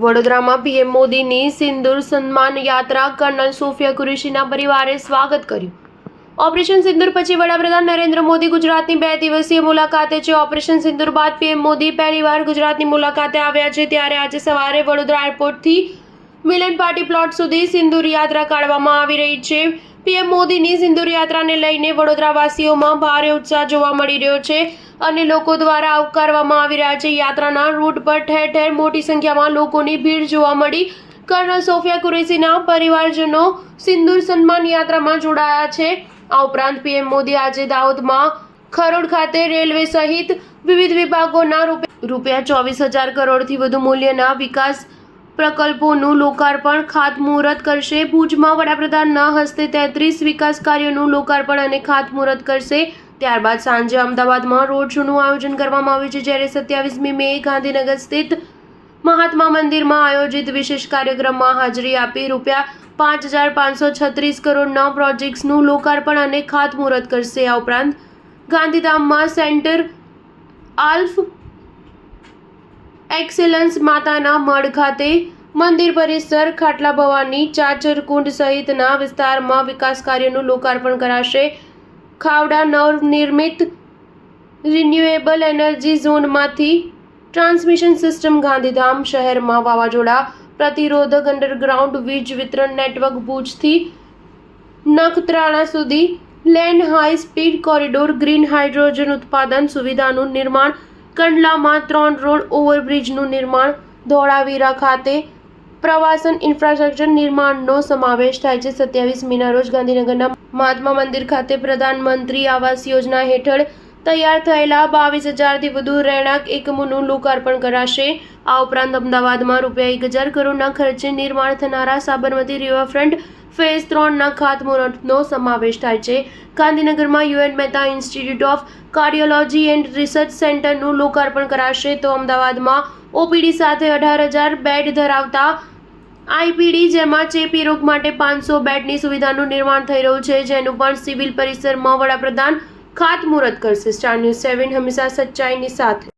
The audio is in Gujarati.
વડોદરામાં પીએમ મોદીની સિંદૂર સન્માન યાત્રા કર્નલ સોફિયા કુરેશીના પરિવારે સ્વાગત કર્યું. ઓપરેશન સિંદૂર પછી વડાપ્રધાન નરેન્દ્ર મોદી ગુજરાતની 2 દિવસીય મુલાકાતે છે. ઓપરેશન સિંદૂર બાદ પીએમ મોદી પહેલીવાર ગુજરાતની મુલાકાતે આવ્યા છે. ત્યારે આજે સવારે વડોદરા એરપોર્ટથી મિલન પાર્ટી પ્લોટ સુધી સિંદૂર યાત્રા કાઢવામાં આવી રહી છે. પીએમ મોદીની સિંદૂર યાત્રાને લઈને વડોદરાવાસીઓમાં ભારે ઉત્સાહ જોવા મળી રહ્યો છે અને લોકો દ્વારા આવકારવામાં આવી રહ્યા છે. યાત્રાના રૂટ પર ઠેર ઠેર મોટી સંખ્યામાં લોકોની ભીડ જોવા મળી. કર્નલ સોફિયા કુરેશીના પરિવારજનો સિંદૂર સન્માન યાત્રામાં જોડાયા છે. આ ઉપરાંત પીએમ મોદી આજે દાહોદમાં ખરોડ ખાતે રેલવે સહિત વિવિધ વિભાગોના રૂપિયા 24,000 કરોડથી વધુ મૂલ્યના વિકાસ પ્રકલ્પોનું લોકાર્પણ ખાતમુહૂર્ત કરશે. ભુજમાં વડાપ્રધાનના હસ્તે 33 વિકાસ કાર્યોનું લોકાર્પણ અને ખાતમુહૂર્ત કરશે. ત્યારબાદ સાંજે અમદાવાદમાં રોડ શોનું આયોજન કરવામાં આવ્યું છે. જ્યારે 27મી મે ગાંધીનગર સ્થિત મહાત્મા મંદિરમાં આયોજિત વિશેષ કાર્યક્રમમાં હાજરી આપી રૂપિયા 5,536 કરોડના પ્રોજેક્ટ્સનું લોકાર્પણ અને ખાતમુહૂર્ત કરશે. આ ઉપરાંત ગાંધીધામમાં સેન્ટર આલ્ફ એક્સેલન્સ માતાના મઢ ખાતે મંદિર પરિસર, ખાટલા ભવાની, ચાચરકુંડ સહિતના વિસ્તારમાં વિકાસ કાર્યોનું લોકાર્પણ કરાશે. ખાવડા નવનિર્મિત રિન્યુએબલ એનર્જી ઝોનમાંથી ટ્રાન્સમિશન સિસ્ટમ, ગાંધીધામ શહેરમાં વાવાઝોડા પ્રતિરોધક અંડરગ્રાઉન્ડ વીજ વિતરણ નેટવર્ક, ભુજથી નખત્રાણા સુધી land high speed corridor, green hydrogen ઉત્પાદન સુવિધાનું નિર્માણ, કંડલામાં 3 રોડ ઓવરબ્રિજનું નિર્માણ, ધોળાવીરા ખાતે પ્રવાસન ઇન્ફ્રાસ્ટ્રક્ચર નિર્માણનો સમાવેશ થાય છે. 27 મીના રોજ ગાંધીનગરના મહાત્મા મંદિર ખાતે પ્રધાનમંત્રી આવાસ યોજના હેઠળ તૈયાર થયેલા 22,000થી વધુ રહેણાંક એકમોનું લોકાર્પણ કરાશે. આ ઉપરાંત અમદાવાદમાં રૂપિયા 1,000 કરોડના ખર્ચે નિર્માણ થનારા સાબરમતી રિવરફ્રન્ટ ફેઝ 3ના ખાતમુહૂર્તનો સમાવેશ થાય છે. ગાંધીનગરમાં UN Mehta institute of cardiology and research સેન્ટરનું લોકાર્પણ કરાશે. તો અમદાવાદમાં ઓપીડી સાથે 18,000 બેડ ધરાવતા આઈપીડી, જેમાં ચેપી રોગ માટે 500 બેડની સુવિધાનું નિર્માણ થઈ રહ્યું છે, જેનું પણ સિવિલ પરિસરમાં વડાપ્રધાન ખાતમુહૂર્ત કરશે. સ્ટાર ન્યૂઝ 7 હંમેશા સચ્ચાઈની સાથે.